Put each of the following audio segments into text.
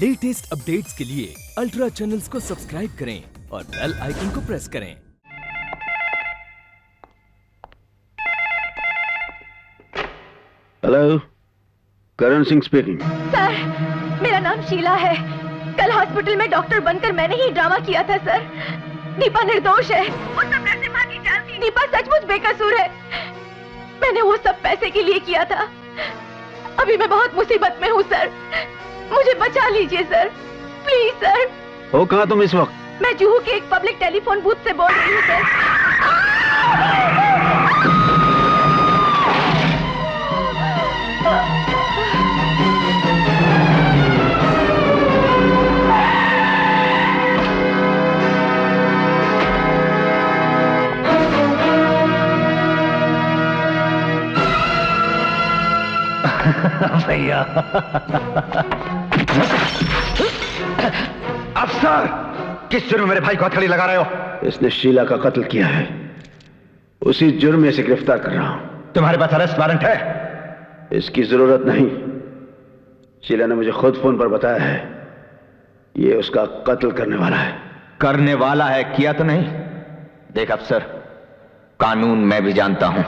Latest updates के लिए ultra channels को सब्सक्राइब करें और बेल आइकन को प्रेस करें। Hello, Karan Singh speaking. Sir, मेरा नाम शीला है। कल हॉस्पिटल में डॉक्टर बनकर मैंने ही ड्रामा किया था सर। दीपा निर्दोष है। वो सब नरसिम्हा की जानती। दीपा सचमुच बेकसूर है। मैंने वो सब पैसे के लिए किया था। अभी मैं बहुत मुसीबत में हूँ सर, मुझे बचा लीजिए सर, प्लीज सर। हो कहाँ तुम इस वक्त? मैं जुहू के एक पब्लिक टेलीफोन बूथ से बोल रही हूँ सर। भैया अफसर, किस जुर्म में मेरे भाई को हथकड़ी लगा रहे हो? इसने शीला का कत्ल किया है, उसी जुर्म में से गिरफ्तार कर रहा हूं। तुम्हारे पास अरेस्ट वारंट है? इसकी जरूरत नहीं। शीला ने मुझे खुद फोन पर बताया है, ये उसका कत्ल करने वाला है। करने वाला है, किया तो नहीं। देख अफसर, कानून मैं भी जानता हूं।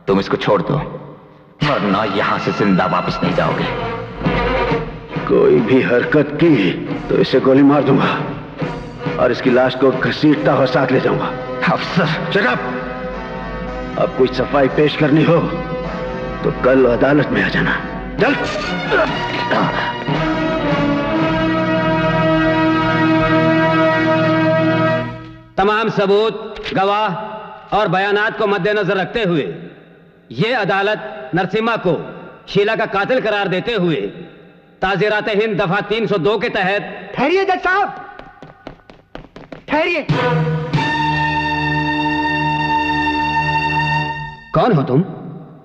तुम इसको छोड़ दो, वरना यहां से जिंदा वापस नहीं जाओगे। कोई भी हरकत की तो इसे गोली मार दूंगा और इसकी लाश को घसीटता हुआ साथ ले जाऊंगा। अफसर शट अप! अब कोई सफाई पेश करनी हो तो कल अदालत में आ जाना। चल। तमाम सबूत, गवाह और बयानात को मद्देनजर रखते हुए ये अदालत नरसिम्हा को शीला का कातिल करार देते हुए ताज़ीरात हिंद दफा 302 के तहत। ठहरिए जज साहब, ठहरिए। कौन हो तुम?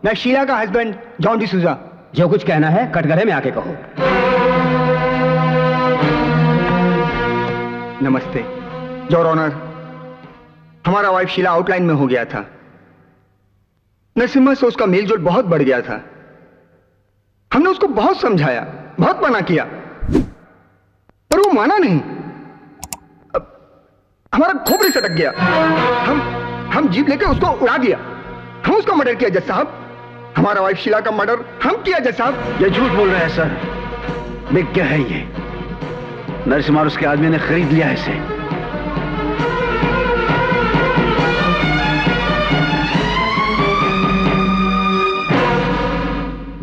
मैं शीला का हस्बैंड जॉन डिसूजा। जो कुछ कहना है कटघरे में आके कहो। नमस्ते योर ऑनर, हमारा वाइफ शीला आउटलाइन में हो गया था। नरसिम्हा से उसका मेलजोल बहुत बढ़ गया था। हमने उसको बहुत समझाया, बहुत मना किया, पर वो माना नहीं। अब हमारा खोपड़ी सटक गया। हम जीप लेके उसको उड़ा दिया। हम उसका मर्डर किया जज साहब। हमारा वाइफ शीला का मर्डर हम किया जज साहब। ये झूठ बोल रहे हैं सर। बिक क्या है ये? नरसिम्हा और उसके आदमी ने खरीद लिया है इसे।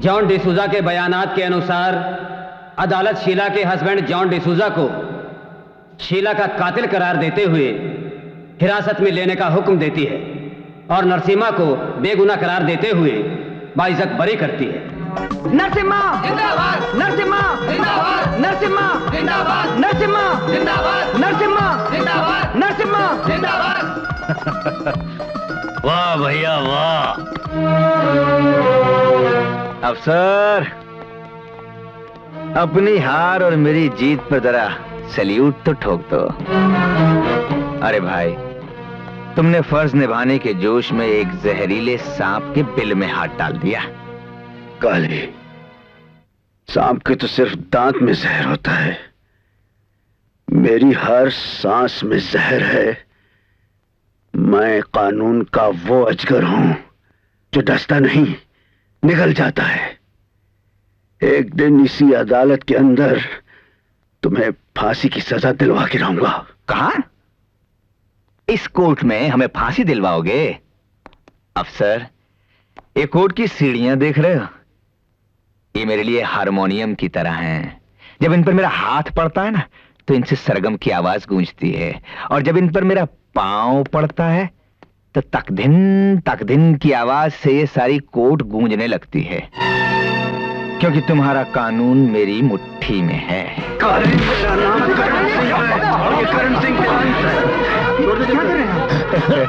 जॉन डिसूजा के बयानात के अनुसार अदालत शीला के हस्बैंड जॉन डिसूजा को शीला का कातिल करार देते हुए हिरासत में लेने का हुक्म देती है और नरसिम्हा को बेगुनाह करार देते हुए बाइज्जत बरी करती है। नरसिम्हा जिंदाबाद, नरसिम्हा जिंदाबाद, नरसिम्हा जिंदाबाद, नरसिम्हा जिंदाबाद, नरसिम्हा जिंदाबाद, नरसिम्हा जिंदाबाद। वाह भैया वाह। अफसर, अपनी हार और मेरी जीत पर जरा सैल्यूट तो ठोक दो। अरे भाई, तुमने फर्ज निभाने के जोश में एक जहरीले सांप के बिल में हाथ डाल दिया। काली, सांप के तो सिर्फ दांत में जहर होता है, मेरी हर सांस में जहर है। मैं कानून का वो अजगर हूं जो डसता नहीं, निकल जाता है। एक दिन इसी अदालत के अंदर तुम्हें फांसी की सजा दिलवा के रहूंगा। कहा? इस कोर्ट में हमें फांसी दिलवाओगे? अफसर, ये कोर्ट की सीढ़ियां देख रहे हो? ये मेरे लिए हारमोनियम की तरह हैं। जब इन पर मेरा हाथ पड़ता है ना, तो इनसे सरगम की आवाज गूंजती है, और जब इन पर मेरा पांव पड़ता है तो तक दिन की आवाज से ये सारी कोर्ट गूंजने लगती है, क्योंकि तुम्हारा कानून मेरी मुट्ठी में है। मेरा नाम करण सिंह है और ये करण सिंह क्या कर रहे हैं?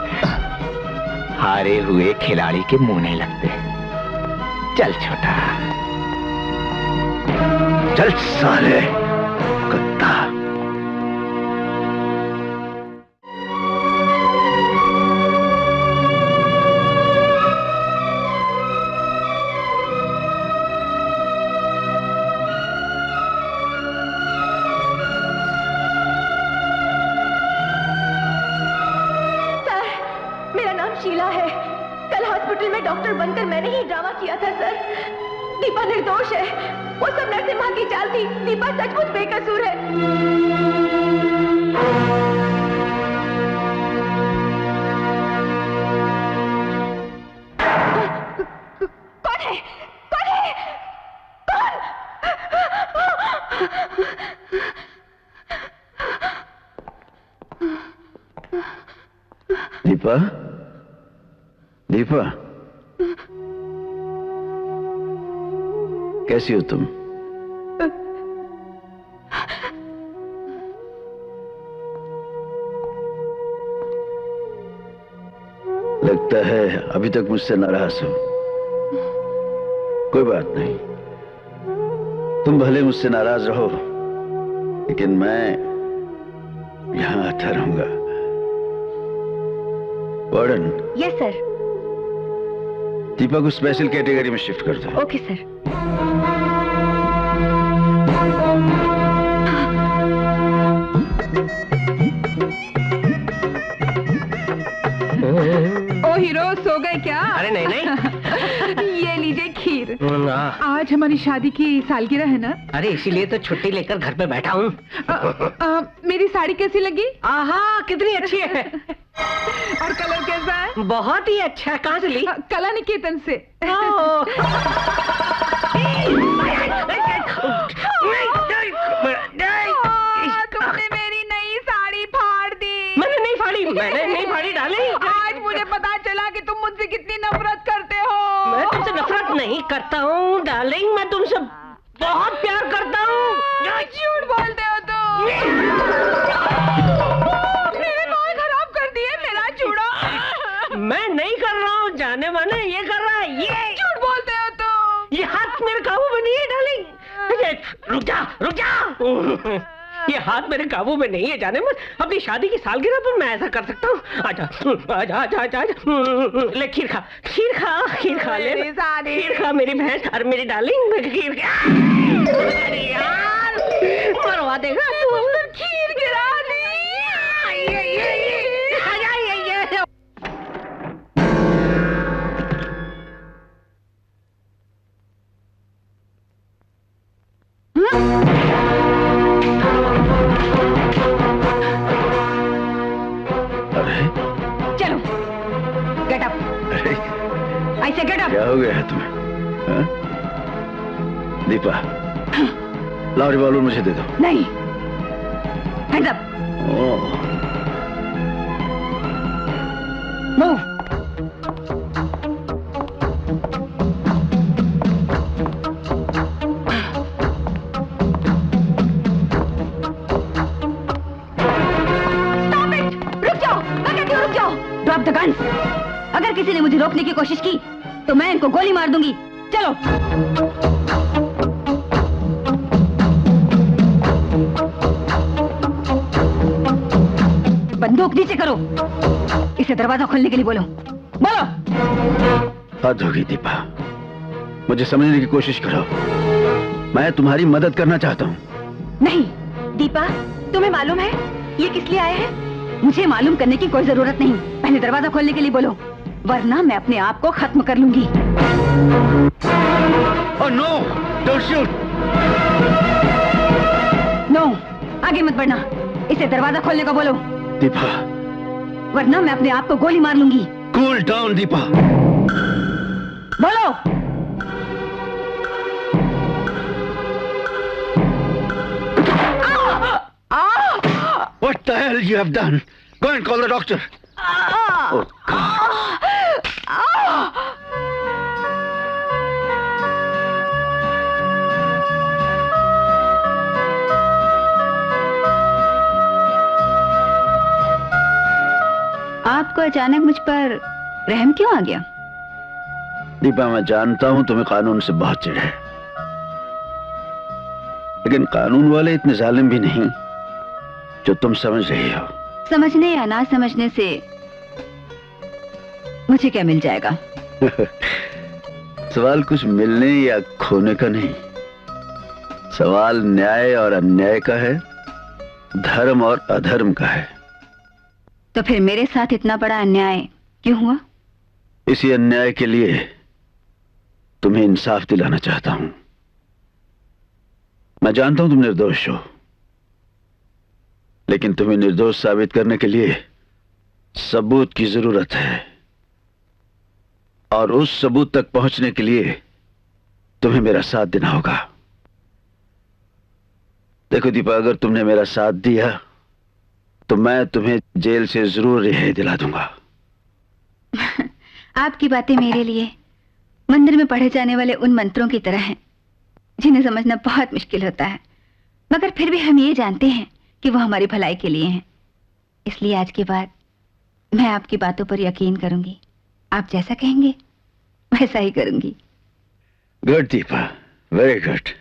हारे हुए खिलाड़ी के मुंह नहीं लगते। चल छोटा, चल साले कुत्ता। डॉक्टर बनकर मैंने ही ड्रामा किया था सर। दीपा निर्दोष है, वो सब नरसिम्हा की चाल थी। दीपा सचमुच बेकसूर है। कौन है? कौन है? कौन? दीपा, दीपा, कैसी हो तुम? लगता है अभी तक मुझसे नाराज हो। कोई बात नहीं, तुम भले मुझसे नाराज रहो, लेकिन मैं यहां आता रहूंगा। वार्डन। Yes sir. दीपा को स्पेशल कैटेगरी में शिफ्ट कर दो। Okay sir. ओ हीरो, सो गए क्या? अरे नहीं नहीं। ये लीजिए खीर। आज हमारी शादी की सालगिरह है ना? अरे इसीलिए तो छुट्टी लेकर घर पे बैठा हूँ। मेरी साड़ी कैसी लगी? आहा, कितनी अच्छी है। और कलर कैसा है? बहुत ही अच्छा है। कहाँ से ली? कला निकेतन से। तुमने मेरी नई साड़ी फाड़ दी। मैंने नहीं फाड़ी डाली। आज मुझे पता चला कि तुम मुझसे कितनी नफरत करते हो। मैं तुमसे नफरत नहीं करता हूँ डार्लिंग, मैं तुमसे बहुत प्यार करता हूँ। झूठ बोलते हो तुम। मेरे बाल खराब कर दिए, मेरा चूड़ा। मैं नहीं कर रहा हूँ, जाने माने ये कर रहा है। ये झूठ बोलते हो तुम। ये हाथ मेरे काबू में नहीं है डार्लिंग। रुक जा, रुक जा। ये हाथ मेरे काबू में नहीं है, जाने मन। अपनी शादी की सालगिरह पर मैं ऐसा कर सकता हूँ? आजा आजा आजा आजा आजा। ले खीर खा, खीर खा, खीर खा ले। खीर खा मेरी बहन और मेरी डार्लिंग। खीर खा। अरे यार, मरवा देगा तू। खीर गिरा दी। चलो, गेट अप। अरे ऐसे गेट अप। क्या हो गया है तुम्हें? हाँ? दीपा, लाओ रिवॉल्वर मुझे दे दो। नहीं, hands up. Move. Drop the guns. अगर किसी ने मुझे रोकने की कोशिश की तो मैं इनको गोली मार दूंगी। चलो। बंदूक नीचे करो। इसे दरवाजा खोलने के लिए बोलो। बोलो। हद होगी दीपा, मुझे समझने की कोशिश करो। मैं तुम्हारी मदद करना चाहता हूँ। नहीं दीपा, तुम्हें मालूम है ये किस लिए आए हैं? मुझे मालूम करने की कोई जरूरत नहीं। पहले दरवाजा खोलने के लिए बोलो, वरना मैं अपने आप को खत्म कर लूंगी। Oh no, don't shoot. No, आगे मत बढ़ना। इसे दरवाजा खोलने को बोलो। दीपा, वरना मैं अपने आप को गोली मार लूंगी। Cool down Deepa. बोलो। What the hell you have done? Go and call the doctor. Oh God. आपको अचानक मुझ पर रहम क्यों आ गया? दीपा, मैं जानता हूं तुम्हें कानून से बहुत चिढ़ है, लेकिन कानून वाले इतने जालिम भी नहीं जो तुम समझ रही हो। समझने या ना समझने से मुझे क्या मिल जाएगा? सवाल कुछ मिलने या खोने का नहीं, सवाल न्याय और अन्याय का है, धर्म और अधर्म का है। तो फिर मेरे साथ इतना बड़ा अन्याय क्यों हुआ? इसी अन्याय के लिए तुम्हें इंसाफ दिलाना चाहता हूं। मैं जानता हूं तुम निर्दोष हो, लेकिन तुम्हें निर्दोष साबित करने के लिए सबूत की जरूरत है, और उस सबूत तक पहुंचने के लिए तुम्हें मेरा साथ देना होगा। देखो दीपा, अगर तुमने मेरा साथ दिया तो मैं तुम्हें जेल से जरूर रिहाई दिला दूंगा। आपकी बातें मेरे लिए मंदिर में पढ़े जाने वाले उन मंत्रों की तरह हैं, जिन्हें समझना बहुत मुश्किल होता है, मगर फिर भी हम ये जानते हैं कि वो हमारी भलाई के लिए हैं। इसलिए आज के बाद मैं आपकी बातों पर यकीन करूंगी। आप जैसा कहेंगे वैसा ही करूंगी। Good Deepa, very good.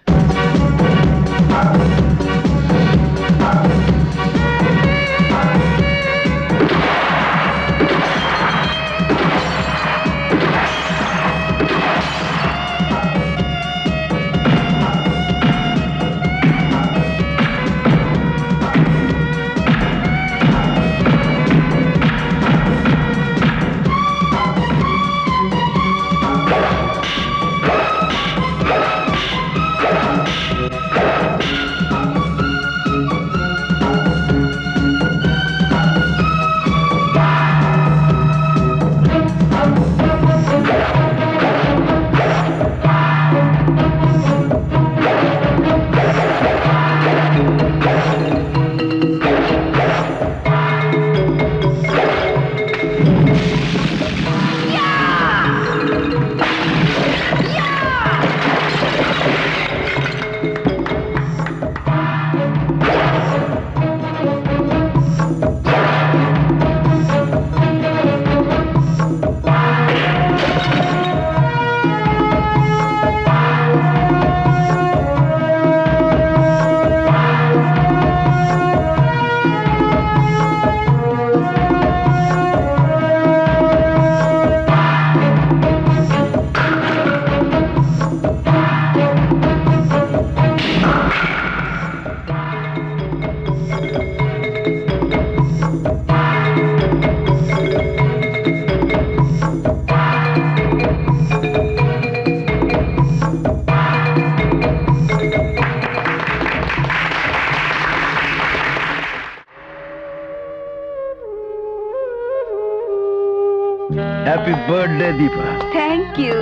Happy birthday Deepa. Thank you.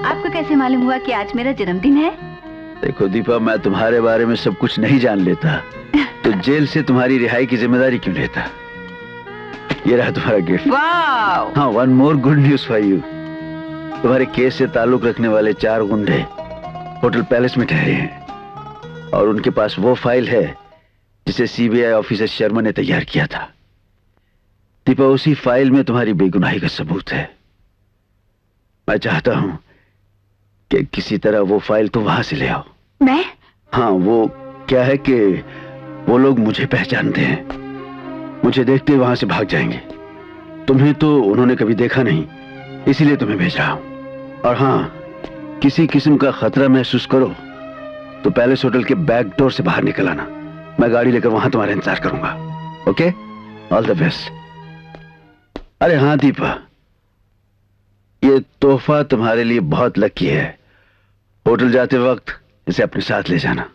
आपको कैसे मालूम हुआ कि आज मेरा जन्मदिन है? देखो दीपा, मैं तुम्हारे बारे में सब कुछ नहीं जान लेता तो जेल से तुम्हारी रिहाई की जिम्मेदारी क्यों लेता। ये रहा तुम्हारा गिफ्ट। वाओ! हाँ, one more good news for you. तुम्हारे केस से ताल्लुक रखने वाले 4 गुंडे होटल पैलेस में ठहरे हैं, और उनके पास वो फाइल है जिसे सीबीआई ऑफिसर शर्मा ने तैयार किया था। दीपा, उसी फाइल में तुम्हारी बेगुनाही का सबूत है। मैं चाहता हूं कि किसी तरह वो फाइल तो वहां से ले आओ। मैं? हाँ, वो क्या है कि वो लोग मुझे पहचानते हैं, मुझे देखते वहां से भाग जाएंगे। तुम्हें तो उन्होंने कभी देखा नहीं, इसीलिए तुम्हें भेज रहा हूं। और हाँ, किसी किस्म का खतरा महसूस करो तो पैलेस होटल के बैक डोर से बाहर निकल आना। मैं गाड़ी लेकर वहां तुम्हारा इंतजार करूंगा। Okay, all the best. अरे हाँ दीपा, ये तोहफा तुम्हारे लिए बहुत लकी है। होटल जाते वक्त इसे अपने साथ ले जाना।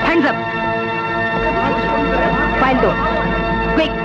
Hands up. फाइल दो, क्विक।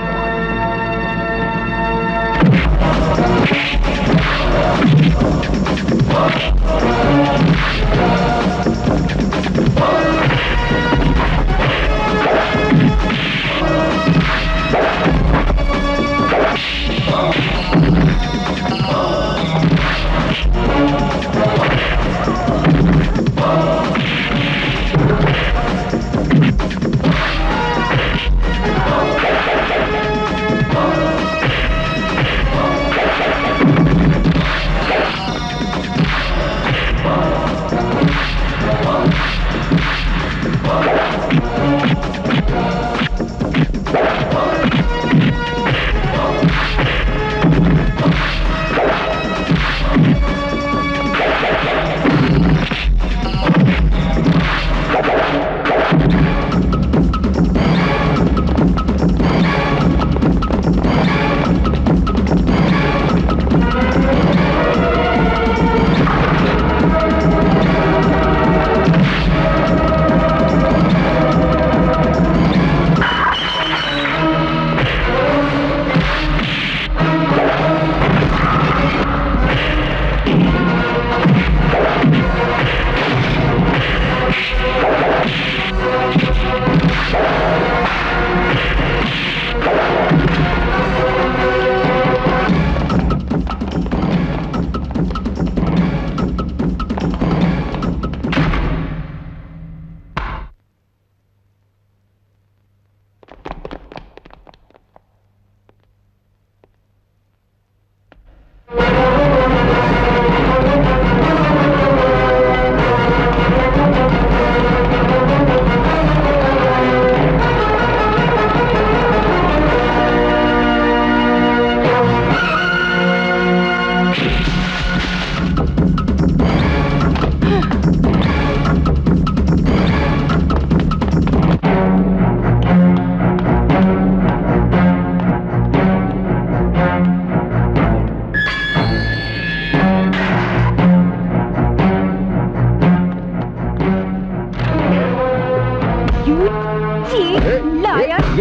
ये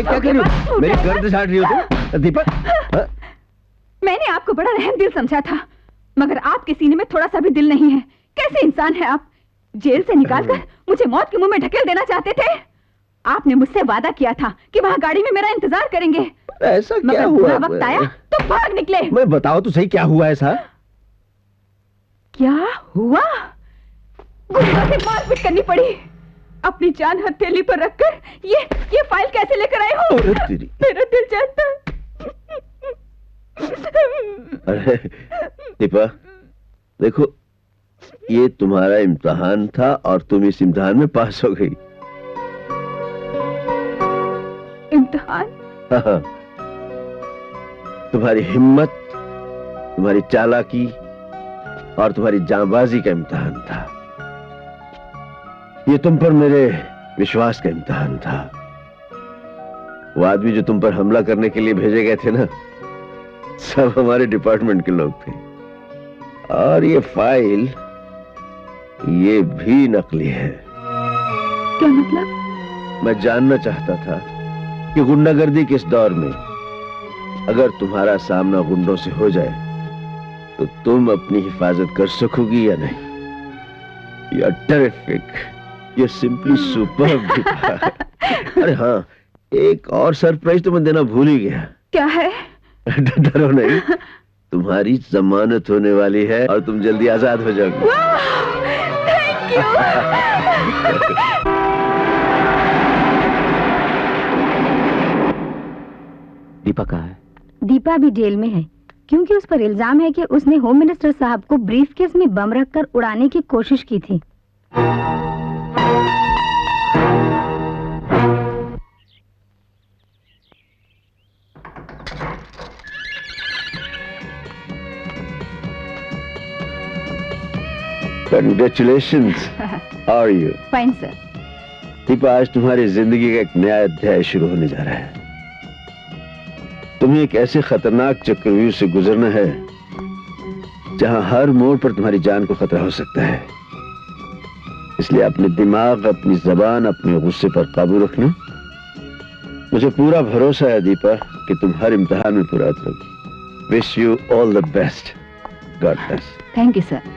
क्या कर रही हो? मेरी गर्द झाड़ रही हो तुम? दीपक, मैंने आपको बड़ा रहम दिल समझा था, मगर आपके सीने में थोड़ा सा भी दिल नहीं है। कैसे इंसान है आप? जेल से निकालकर मुझे मौत के मुंह में ढकेल देना चाहते थे। आपने मुझसे वादा किया था कि वहाँ गाड़ी में मेरा इंतजार करेंगे। ऐसा क्या हुआ? बुरा वक्त आया तो भाग निकले। मैं बताओ तो सही, क्या हुआ ऐसा? क्या हुआ? गुंडों से मारपीट करनी पड़ी। अपनी जान हथेली पर रखकर ये फाइल कैसे लेकर आए हो? मेरा दिल चाहता। अरे दीपा, देखो ये तुम्हारा इम्तिहान था और तुम इस इम्तिहान में पास हो गई। इम्तिहान? हाँ, तुम्हारी हिम्मत, तुम्हारी चालाकी और तुम्हारी जांबाजी का इम्तिहान था। ये तुम पर मेरे विश्वास का इम्तिहान था। वो आदमी जो तुम पर हमला करने के लिए भेजे गए थे ना, सब हमारे डिपार्टमेंट के लोग थे। और ये फाइल, ये भी नकली है। क्या मतलब? मैं जानना चाहता था कि गुंडागर्दी के इस दौर में अगर तुम्हारा सामना गुंडों से हो जाए तो तुम अपनी हिफाजत कर सकोगी या नहीं। You are terrific, you are simply superb. अरे हाँ, एक और सरप्राइज तो मैं देना भूल ही गया। क्या है? डरो नहीं, तुम्हारी जमानत होने वाली है और तुम जल्दी आजाद हो जाओगी। Thank you. दीपा कहाँ है? दीपा भी जेल में है, क्योंकि उस पर इल्जाम है कि उसने होम मिनिस्टर साहब को ब्रीफकेस में बम रखकर उड़ाने की कोशिश की थी। Congratulations. How are you? Fine sir. Deepa, आज तुम्हारी जिंदगी का एक नया अध्याय शुरू होने जा रहा है। तुम्हें एक ऐसे खतरनाक चक्रव्यूह से गुजरना है जहां हर मोड़ पर तुम्हारी जान को खतरा हो सकता है। इसलिए अपने दिमाग, अपनी जबान, अपने गुस्से पर काबू रखना। मुझे पूरा भरोसा है दीपा कि तुम हर इम्तिहान में पूरा उतरोगी। Wish you all the best. God bless. Thank you sir.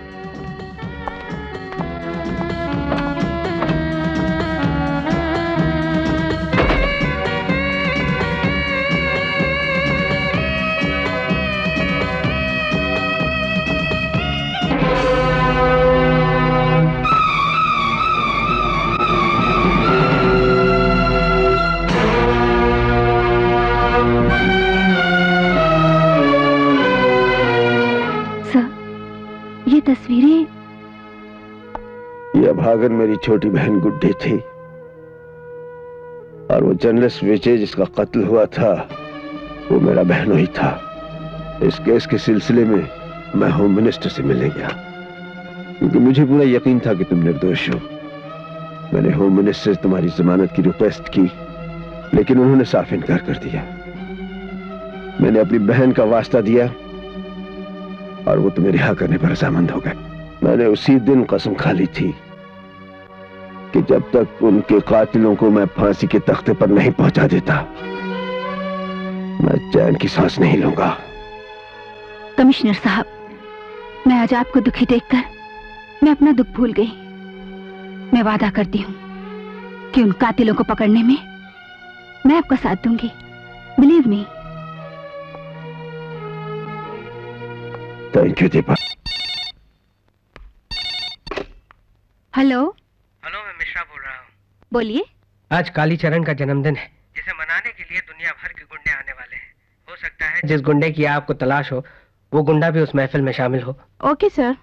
तस्वीरें? यह भागन मेरी छोटी बहन गुड्डी थी और वो जर्नलिस्ट विजय जिसका कत्ल हुआ था वो मेरा बहनों ही था। इस केस के सिलसिले में मैं होम मिनिस्टर से मिलने गया क्योंकि मुझे पूरा यकीन था कि तुम निर्दोष हो। मैंने होम मिनिस्टर से तुम्हारी जमानत की रिक्वेस्ट की, लेकिन उन्होंने साफ इनकार कर दिया। मैंने अपनी बहन का वास्ता दिया और वो तुम्हें रिहा करने पर रजामंद हो गए। मैंने उसी दिन कसम खा ली थी कि जब तक उनके कातिलों को मैं फांसी के तख्ते पर नहीं पहुंचा देता मैं चैन की सांस नहीं लूंगा। कमिश्नर साहब, मैं आज आपको दुखी देखकर मैं अपना दुख भूल गई। मैं वादा करती हूँ कि उन कातिलों को पकड़ने में मैं आपका साथ दूंगी। Believe me. Thank you Deepa. Hello. Hello, मैं मिश्रा बोल रहा हूँ। बोलिए। आज कालीचरण का जन्मदिन है, जिसे मनाने के लिए दुनिया भर के गुंडे आने वाले हैं। हो सकता है जिस गुंडे की आपको तलाश हो वो गुंडा भी उस महफिल में शामिल हो। Okay sir.